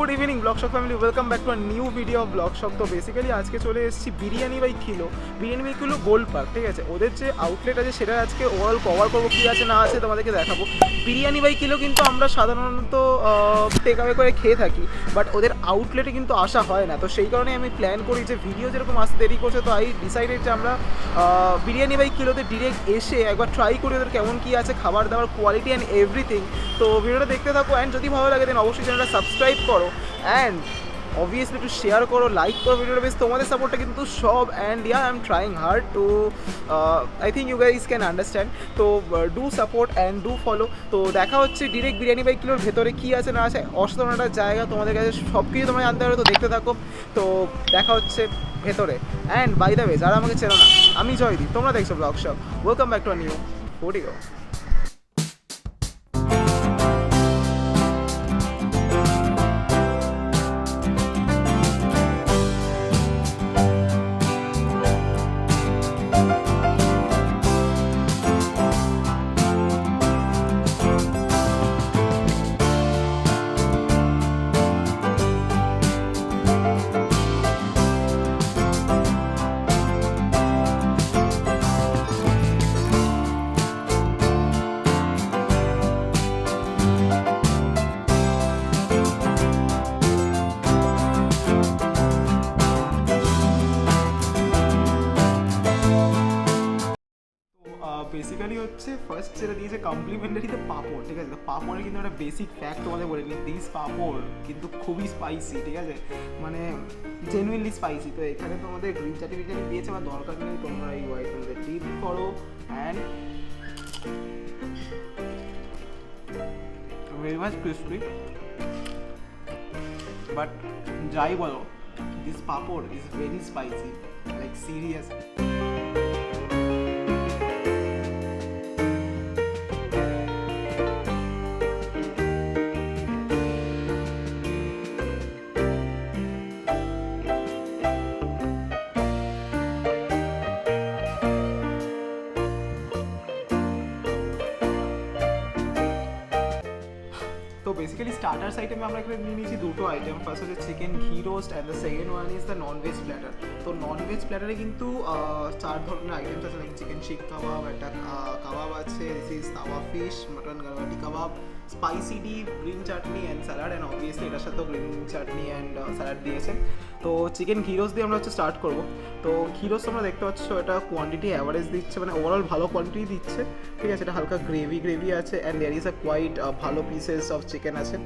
Good evening Blog Shock family, welcome back to a new video of Blog Shock. তো basically আজকে চলে এসেছি biryani by kilo Golpark, ঠিক আছে। ওদের যে আউটলেট আছে সেটা আজকে ওভারঅল কভার করবো, কী আছে না আছে তোমাদেরকে দেখাবো। বিরিয়ানি বাই কিলো কিন্তু আমরা সাধারণত টেক আওয়ে করে খেয়ে থাকি, বাট ওদের আউটলেটে কিন্তু আসা হয় না। তো সেই কারণে আমি প্ল্যান করি যে ভিডিও যেরকম আসতে দেরি করছে, তো আই ডিসাইডেড যে আমরা বিরিয়ানি বাই কিলোতে ডিরেক্ট এসে একবার ট্রাই করি ওদের কেমন কী আছে, খাবার দাবার কোয়ালিটি অ্যান্ড এভরিথিং। তো ভিডিওটা দেখতে থাকো, অ্যান্ড যদি ভালো লাগে দেন অবশ্যই চ্যানেলটা সাবস্ক্রাইব করো অ্যান্ড অবভিয়াসলি একটু শেয়ার করো, লাইক করো ভিডিওটা। বেশ তোমাদের সাপোর্টটা কিন্তু সব, and I'm trying hard to I think you guys can understand. তো do support and do follow. তো দেখা হচ্ছে ডিরেক্ট বিরিয়ানি বাই কিলোর ভেতরে কী আছে না আছে, অসাধারণ একটা জায়গা, তোমাদের কাছে সব কিছু তোমরা জানতে পারো। তো দেখতে থাকো, তো দেখা হচ্ছে ভেতরে। অ্যান্ড বাই দ্য ওয়ে, যারা আমাকে চেনো না, আমি জয়দীপ, তোমরা দেখছো blog shock. Welcome back to a new video. Basically হচ্ছে ফার্স্ট যেটা দিয়েছে কমপ্লিমেন্টারিতে পাঁপড়, ঠিক আছে। তো পাঁপড়ের কিন্তু একটা বেসিক ফ্যাক্ট তোমাদের বলে নিই, দিস পাঁপড় কিন্তু খুবই স্পাইসি, ঠিক আছে, মানে জেনুইনলি স্পাইসি। তো এখানে তোমাদের গ্রিন চাটনি দিয়েছে, আমার দরকার নেই, তোমরা এই হোয়াইট তোমাদের ডিপ করো and very much crispy. But যাই বলো, this papad is very spicy, like serious. তো বেসিক্যালি স্টার্টার্স আইটেমে আমরা এখানে নিয়ে নিয়েছি দুটো আইটেম। ফার্স্ট হচ্ছে চিকেন ঘি roast and the second one is the non veg platter. তো নন ভেজ প্ল্যাটারে কিন্তু 4 ধরনের আইটেমস আছে, লাইক চিকেন শিক কাবাব, একটা কাবাব আছে, this is tawa fish, mutton galouti kebab, spicy dip, green chutney and salad, and obviously এটার সাথেও গ্রিন চাটনি অ্যান্ড স্যালাড দিয়েছে। তো চিকেন ঘি রোস্ট দিয়ে আমরা হচ্ছে স্টার্ট করবো। তো ঘি রোস্ট তোমরা দেখতে পাচ্ছ, এটা কোয়ান্টিটি অ্যাভারেজ দিচ্ছে, মানে ওভারঅল ভালো কোয়ান্টিটি দিচ্ছে, ঠিক আছে। এটা হালকা গ্রেভি আছে and there is a quite ভালো পিসেস অফ চিকেন আছে।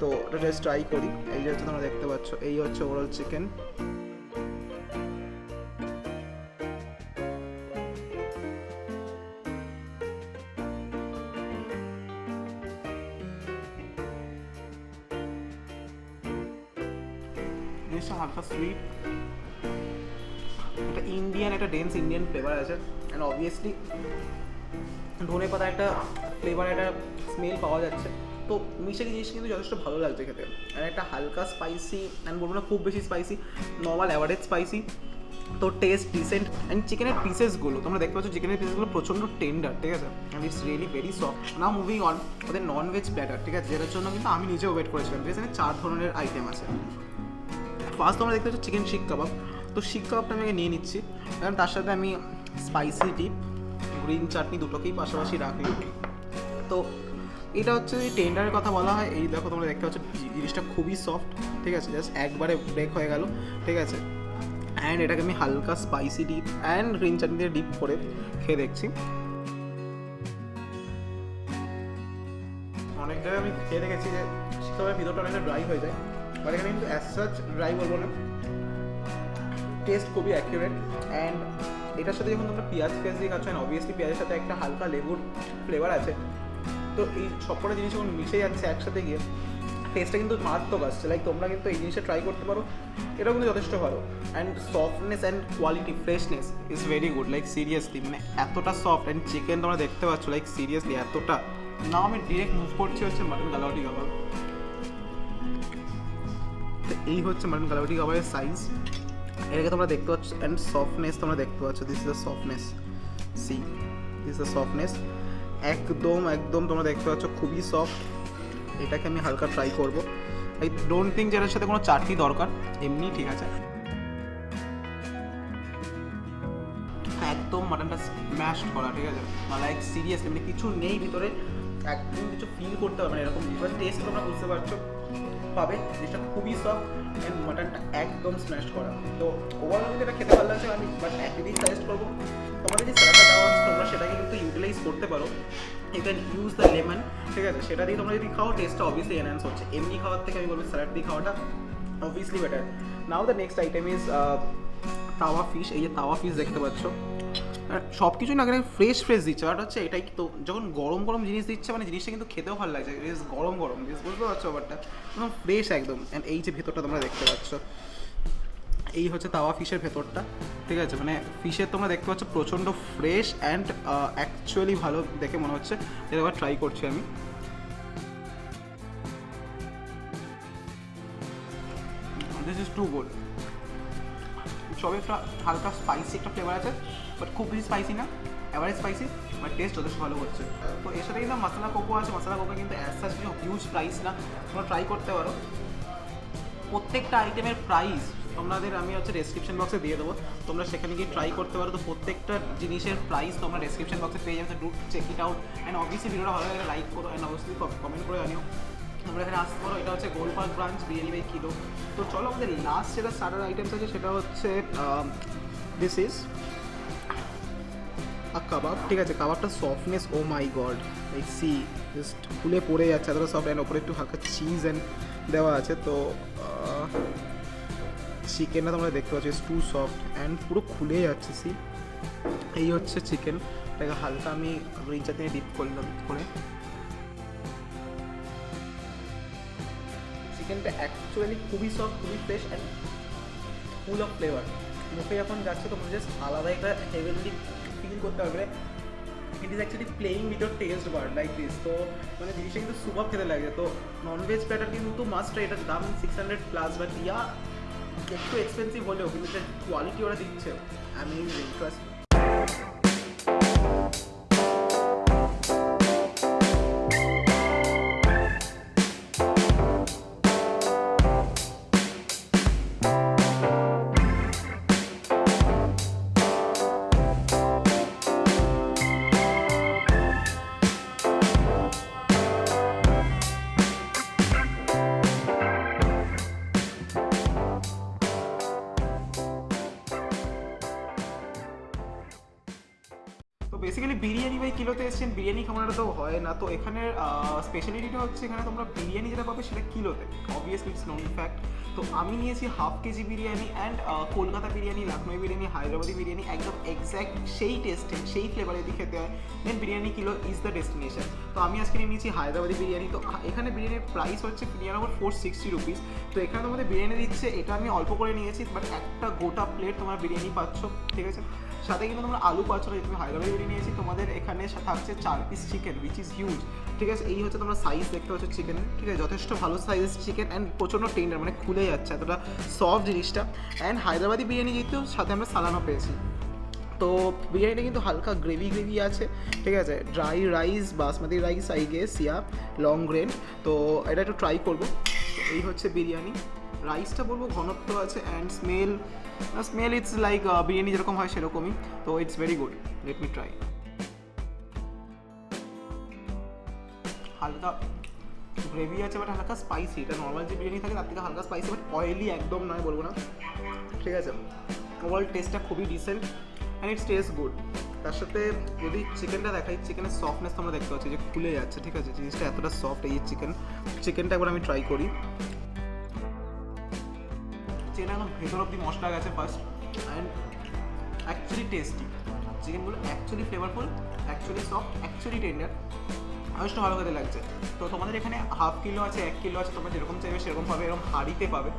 তো ওটা জাস্ট ট্রাই করি। এই যে হচ্ছে তোমরা দেখতে পাচ্ছ, এই হচ্ছে ওভারঅল চিকেন। জিনিসটা হালকা সুইট, একটা ইন্ডিয়ান, একটা ডেন্স ইন্ডিয়ান ফ্লেভার আছে, অ্যান্ড অবভিয়াসলি ধনে পাতা একটা ফ্লেভার, একটা স্মেল পাওয়া যাচ্ছে। তো মিশে জিনিস কিন্তু যথেষ্ট ভালো লাগছে খেতে। আর একটা হালকা স্পাইসি, অ্যান্ড বলবো না খুব বেশি স্পাইসি, নর্মাল অ্যাভারেজ স্পাইসি। তো টেস্ট ডিসেন্ট। অ্যান্ড চিকেনের পিসেসগুলো তোমরা দেখতে পাচ্ছ, চিকেনের পিসেসগুলো প্রচণ্ড টেন্ডার, ঠিক আছে, and it's really very soft. Now moving on, ওদের নন ভেজ প্ল্যাটার, ঠিক আছে, যেটার জন্য কিন্তু আমি নিজেও ওয়েট করেছিলাম। ঠিক আছে, 4 ধরনের আইটেম আছে। ফার্স্ট তোমরা দেখতে পাচ্ছ চিকেন শিক কাবাব। তো শিক কাবাবটা আমি নিয়ে নিচ্ছি, কারণ তার সাথে আমি স্পাইসি ডিপ, গ্রিন চাটনি দুটোকেই পাশাপাশি রাখলাম। তো এটা হচ্ছে যদি টেন্ডারের কথা বলা হয়, এই দেখো তোমরা দেখতে পাচ্ছ জিনিসটা খুবই সফট, ঠিক আছে, জাস্ট একবারে ব্রেক হয়ে গেল, ঠিক আছে। অ্যান্ড এটাকে আমি হালকা স্পাইসি ডিপ অ্যান্ড গ্রিন চাটনি দিয়ে ডিপ করে খেয়ে দেখছি। অনেক জায়গায় আমি খেয়ে দেখেছি যে শীতকালের ভিতরটা অনেকটা ড্রাই হয়ে যায়, বাট এখানে কিন্তু অ্যাজ সাচ ড্রাই বলবো না, টেস্ট খুবই অ্যাকিউরেট। অ্যান্ড এটার সাথে যখন তোমরা পেঁয়াজ দিয়ে খাচ্ছ, অ্যান্ড অবভিয়াসলি পেঁয়াজের সাথে একটা হালকা লেবুর ফ্লেভার আছে, তো এই সবকটা জিনিস যখন মিশে যাচ্ছে একসাথে গিয়ে টেস্টটা কিন্তু মারাত্মক আসছে। লাইক তোমরা কিন্তু এই জিনিসটা ট্রাই করতে পারো, এটাও কিন্তু যথেষ্ট ভালো। And softness and quality, freshness is very good, like seriously, মানে এতটা সফট। অ্যান্ড চিকেন তোমরা দেখতে পাচ্ছ, লাইক সিরিয়াসলি এতটা। না, আমি ডিরেক্ট মুভ করছি হচ্ছে মাটন গালাওয়াটি কাবাব। তো এই হচ্ছে মাটন গালাওয়াটি কাবাবের সাইজ, এটাকে তোমরা দেখতে পাচ্ছ। অ্যান্ড সফটনেস তোমরা দেখতে পাচ্ছ, this is the softness, C this is the softness, একদম তোমরা দেখতে পাচ্ছ খুবই সফট। এটাকে আমি হালকা ট্রাই করবো। আই ডোন্ট থিঙ্ক যেটার সাথে কোনো চাটনি দরকার, এমনি ঠিক আছে। একদম মাটনটা স্ম্যাশ করা, ঠিক আছে, লাইক সিরিয়াসলি মানে কিছু নেই ভিতরে, একদম কিছু ফিল করতে হবে না এরকম। এবার টেস্ট তোমরা বুঝতে পারছো পাবে, জিনিসটা খুবই সফট অ্যান্ড মাটনটা একদম স্ম্যাশ করা। তো ওভারঅল কিন্তু এটা খেতে ভালো লাগছে আমি, বাট একটা জিনিস সাজেস্ট করবো, তোমাদের যে স্যালাডটা দেওয়া হচ্ছে তোমরা সেটাকে কিন্তু ইউটিলাইজ করতে পারো। You can use the lemon, ঠিক আছে, সেটা দিয়ে তোমরা যদি খাও টেস্টটা অবভিয়াসলি এনহ্যান্স হচ্ছে। এমনি খাওয়ার থেকে আমি বলবো স্যালাড দিয়ে খাওয়াটা obviously better. Now the next item is tawa fish. এই যে তাওয়া ফিশ দেখতে পাচ্ছ, সব কিছুই না ফ্রেশ ফ্রেশ দিচ্ছে, বাট হচ্ছে এটাই তো যখন গরম গরম জিনিস দিচ্ছে মানে জিনিসটা কিন্তু খেতেও ভালো লাগছে, বেশ গরম গরম জিনিস, বুঝতে পারছো ব্যাপারটা, একদম ফ্রেশ একদম। অ্যান্ড এই যে ভেতরটা তোমরা দেখতে পাচ্ছ, এই হচ্ছে তাওয়া ফিশের ভেতরটা, ঠিক আছে, মানে ফিশের তোমরা দেখতে পাচ্ছ প্রচণ্ড ফ্রেশ অ্যান্ড অ্যাকচুয়ালি ভালো দেখে মনে হচ্ছে। এবার ট্রাই করছি আমি। This is too good. সবে একটা হালকা স্পাইসি একটা ফ্লেভার আছে, বাট খুব বেশি স্পাইসি না, অ্যাভারেজ স্পাইসি, বাট টেস্ট যথেষ্ট ভালো হচ্ছে। তো এর সাথে কিন্তু মশলা কোকো আছে, মশলা কোকো কিন্তু অ্যাজ সাচ কিছু হিউজ প্রাইস না, তোমরা ট্রাই করতে পারো। প্রত্যেকটা আইটেমের প্রাইস তোমাদের আমি হচ্ছে ডেসক্রিপশন বক্সে দিয়ে দেবো, তোমরা সেখানে গিয়ে ট্রাই করতে পারো। তো প্রত্যেকটা জিনিসের প্রাইস তোমরা ডেসক্রিপশন বক্সে পেয়ে যাবে, do check it out. And obviously ভিডিওটা ভালো লাগলে লাইক করো, অ্যান্ড অবভিয়াসলি কমেন্ট করে জানিও তোমরা এখানে আসতে পারো। এটা হচ্ছে Golpark branch, biryani by kilo. তো চলো আমাদের লাস্ট যেটা স্টার্টার আইটেমস আছে সেটা হচ্ছে দিস ইজ আ কাবাব, ঠিক আছে। কাবাবটা সফটনেস, ও মাই গড, লাইক সি জাস্ট খুলে পড়ে যাচ্ছে, এতটা সফট। অ্যান্ড ওপরে একটু হালকা চিজ অ্যান্ড দেওয়া আছে। তো চিকেনটা তোমরা দেখতে পাচ্ছ ইজ টু সফট অ্যান্ড পুরো খুলে যাচ্ছে। সি এই হচ্ছে চিকেন, এটাকে হালকা আমি রিঞ্চার দিয়ে ডিপ করলাম করে। চিকেনটা অ্যাকচুয়ালি খুবই সফট, খুবই fresh and full of flavour. মুখে যখন যাচ্ছে তোমরা জাস্ট আলাদা একটা হেভেনলি ফিল করতে পারবে। It is actually playing with your test bar like this. তো মানে জিনিসটা কিন্তু সুপার খেতে লাগে। তো ননভেজ প্ল্যাটার কিন্তু মাস্ট, এটার দাম 600+, বাট ইয়া একটু এক্সপেন্সিভ হলেও কিন্তু যে কোয়ালিটি ওরা দিচ্ছে অ্যামেজিং, ট্রাস্ট। তো বেসিক্যালি বিরিয়ানি বাই কিলোতে এসেছেন, বিরিয়ানি খাওয়ানোটা তো হয় না। তো এখানে স্পেশালিটিটা হচ্ছে এখানে তোমরা বিরিয়ানি যেটা পাবে সেটা কিলোতে, অবভিয়াসলি ইটস নোন ফ্যাক্ট। তো আমি নিয়েছি half kg biryani and Kolkata biryani, Lucknow biryani, Hyderabadi biryani, একদম এক্স্যাক্ট সেই টেস্টে সেই ফ্লেভারে যদি খেতে হয় then biryani kilo is the destination. তো আমি আজকে নিয়েছি হায়দ্রাবাদি বিরিয়ানি। তো এখানে বিরিয়ানির প্রাইস হচ্ছে নিয়ার অ্যাবাউট 460 রুপিস। তো এখানে তোমাদের বিরিয়ানি দিচ্ছে, এটা আমি অল্প করে নিয়েছি, বাট একটা গোটা প্লেট তোমরা বিরিয়ানি পাচ্ছ, ঠিক আছে। সাথে কিন্তু তোমরা আলু পাচ্ছ না, তুমি হায়দ্রাবাদি বিরিয়ানি নিয়েছি, তোমাদের এখানে থাকছে 4 piece chicken which is huge, ঠিক আছে। এই হচ্ছে তোমরা সাইজ দেখতে পাচ্ছ চিকেনের, ঠিক আছে, যথেষ্ট ভালো সাইজ চিকেন অ্যান্ড প্রচণ্ড টেন্ডার, মানে খুলে যাচ্ছে এতটা সফট জিনিসটা। অ্যান্ড হায়দ্রাবাদি বিরিয়ানি যেহেতু সাথে আমরা সালানও পেয়েছি। তো বিরিয়ানিটা কিন্তু হালকা গ্রেভি গ্রেভি আছে, ঠিক আছে। Dry rice, basmati rice I guess, yeah long grain. তো এটা একটু ট্রাই করবো। এই হচ্ছে বিরিয়ানি, রাইসটা বলবো ঘনত্ব আছে and smell it's like biryani যেরকম হয় সেরকমই। তো it's very good, let me try. হালকা গ্রেভি আছে বাট হালকা স্পাইসি, এটা নর্মাল যে বিরিয়ানি থাকে তার থেকে হালকা স্পাইসি, বাট অয়েলি একদম নয় বলবো না, ঠিক আছে। ওভারঅল টেস্টটা খুবই decent and it's taste good. তার সাথে যদি চিকেনটা দেখাই, চিকেনের সফটনেস তোমরা দেখতে পাচ্ছি যে খুলে যাচ্ছে, ঠিক আছে, জিনিসটা এতটা সফট। এই চিকেনটা একবার আমি ট্রাই করি। চিকেন এখন ভেতর অব্দি মশলা গেছে ফার্স্ট অ্যান্ড অ্যাকচুয়ালি টেস্টি। চিকেনগুলো actually flavourful, actually soft, actually tender, যথেষ্ট ভালো খেতে লাগছে। তো তোমাদের এখানে হাফ কিলো আছে, 1 কিলো আছে, তোমরা যেরকম চাইবে সেরকম পাবে, এরকম হাঁড়িতে পাবে।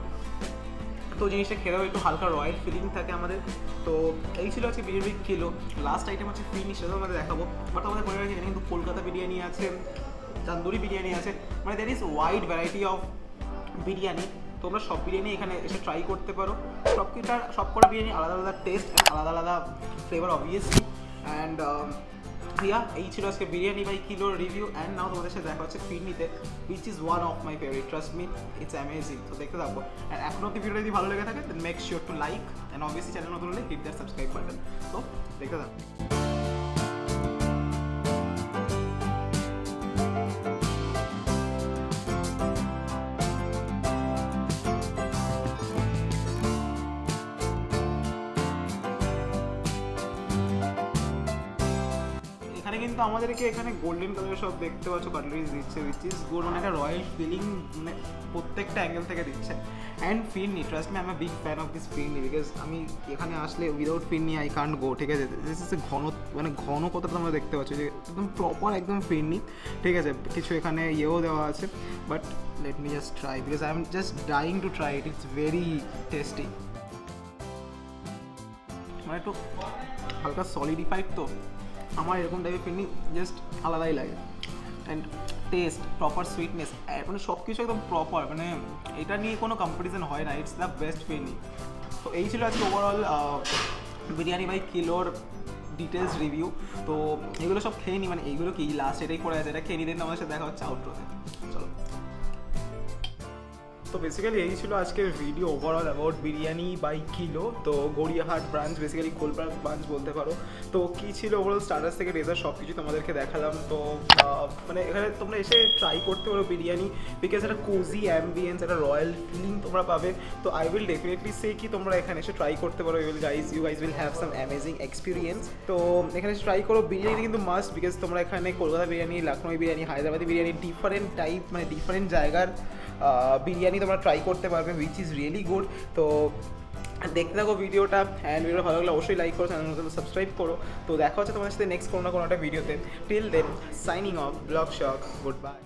তো জিনিসটা খেলেও একটু হালকা রয়্যাল ফিলিং থাকে আমাদের। তো এই ছিল হচ্ছে বিরিয়ানি কিলো। লাস্ট আইটেম হচ্ছে ফিনিশ, সেটাও আমাদের দেখাবো। বাট আমাদের পরে এখানে কিন্তু কলকাতা বিরিয়ানি আছে, তন্দুরি বিরিয়ানি আছে, মানে there is wide variety of biryani. তোমরা সব বিরিয়ানি এখানে এসে ট্রাই করতে পারো। সবকটা বিরিয়ানি আলাদা আলাদা টেস্ট অ্যান্ড আলাদা আলাদা ফ্লেভার অবভিয়াসলি। অ্যান্ড প্রিয়া, এই ছিল আজকে বিরিয়ানি বাই কিলোর রিভিউ। অ্যান্ড নাও তোমাদের সাথে দেখা হচ্ছে ফিরনিতে, which is one of my favourite, trust me, it's amazing. তো দেখতে থাকবো। অ্যান্ড এখন অব্দি ভিডিও যদি ভালো লেগে থাকে then make sure to like, and obviously channel নতুন হলে হিট দ্যাট সাবস্ক্রাইব বাটন। তো দেখতে থাকো। এখানে কিন্তু আমাদেরকে এখানে গোল্ডেন কালার সব দেখতে পাচ্ছ কাটলারিজ দিচ্ছে, উইচ ইজ গুড, মানে একটা রয়্যাল ফিলিং মানে প্রত্যেকটা অ্যাঙ্গেল থেকে দিচ্ছে। And phirni, trust me, I am big fan of this phirni, because আমি এখানে আসলে উইদাউট ফিরনি আই কান্ট গো, ঠিক আছে। দিস ইজ ঘন, মানে ঘন কতটা তোমরা দেখতে পাচ্ছ যে একদম প্রপার একদম ফিরনি, ঠিক আছে। কিছু এখানে ইয়েও দেওয়া আছে, but let me just try, because I am just dying to try it, it's very tasty. মানে একটু হালকা সলিডিফাইড, তো আমার এরকম টাইপের ফিরনি জাস্ট আলাদাই লাগে। অ্যান্ড টেস্ট, প্রপার সুইটনেস, মানে সব কিছু একদম প্রপার, মানে এটা নিয়ে কোনো কম্পিটিশন হয় না, ইটস দ্য বেস্ট ফিরনি। তো এই ছিল আজকে ওভারঅল বিরিয়ানি বাই কিলোর ডিটেলস রিভিউ। তো এগুলো সব খেয়ে নিই, মানে এইগুলো কি লাস্ট এটাই পড়ে আছে, এটা খেয়ে নিই, দেন আমাদের সাথে দেখা হচ্ছে আউটরোতে। চলো। তো বেসিক্যালি এই ছিল আজকের video overall about biryani by kilo. তো Gariahat branch, basically Golpara branch বলতে পারো। তো কী ছিল ওভারঅল স্টার্টার্স থেকে ডেজার্ট সব কিছু তোমাদেরকে দেখালাম। তো মানে এখানে তোমরা এসে ট্রাই করতে পারো বিরিয়ানি, বিকজ একটা কোজি অ্যাম্বিয়েন্স, একটা রয়্যাল ফিলিং তোমরা পাবে। তো আই উইল ডেফিনেটলি সে কি তোমরা এখানে এসে ট্রাই করতে পারো, you guys will have some amazing experience. তো এখানে এসে ট্রাই করো, বিরিয়ানি কিন্তু মাস্ট, বিকজ তোমরা এখানে কলকাতা বিরিয়ানি, লখনৌ বিরিয়ানি, হায়দ্রাবাদি বিরিয়ানি, ডিফারেন্ট টাইপ, মানে ডিফারেন্ট জায়গার বিরিয়ানি তোমরা ট্রাই করতে পারবে, উইচ ইজ রিয়েলি গুড। তো দেখতে থাকো ভিডিওটা, অ্যান্ড ভিডিও ভালো লাগলে অবশ্যই লাইক করো, চ্যানেল নতুন সাবস্ক্রাইব করো। তো দেখা হচ্ছে তোমাদের সাথে নেক্সট কোনো না কোনো একটা ভিডিওতে। Till then signing off, Blog Shock, good by.